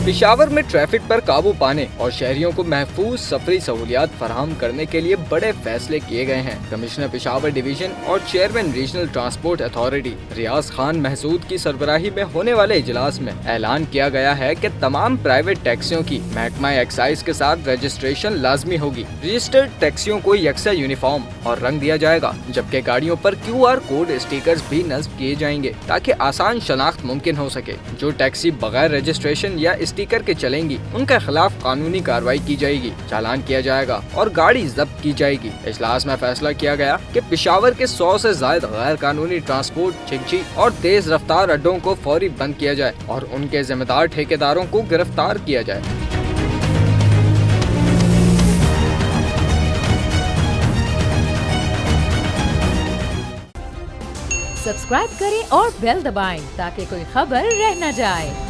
पेशावर में ट्रैफिक पर काबू पाने और शहरियों को महफूज सफरी सहूलियात फराहम करने के लिए बड़े फैसले किए गए हैं। कमिश्नर पेशावर डिवीजन और चेयरमैन रीजनल ट्रांसपोर्ट अथॉरिटी रियाज खान महसूद की सरबराही में होने वाले इजलास में ऐलान किया गया है कि तमाम प्राइवेट टैक्सियों की महकमा एक्साइज के साथ रजिस्ट्रेशन लाजमी होगी। रजिस्टर्ड टैक्सियों को यकसा यूनिफॉर्म और रंग दिया जाएगा, जबकि गाड़ियों पर QR कोड स्टिकर्स भी नस्ब किए जाएंगे ताकि आसान शनाख्त मुमकिन हो सके। जो टैक्सी बगैर रजिस्ट्रेशन या स्टिकर के चलेंगी उनके खिलाफ कानूनी कार्रवाई की जाएगी, चालान किया जाएगा और गाड़ी जब्त की जाएगी। इजलास में फैसला किया गया कि पेशावर के 100 से ज्यादा गैर कानूनी ट्रांसपोर्ट, झिकझी और तेज रफ्तार अड्डों को फौरी बंद किया जाए और उनके जिम्मेदार ठेकेदारों को गिरफ्तार किया जाए। सब्सक्राइब करें और बेल दबाएं ताकि कोई खबर रह न जाए।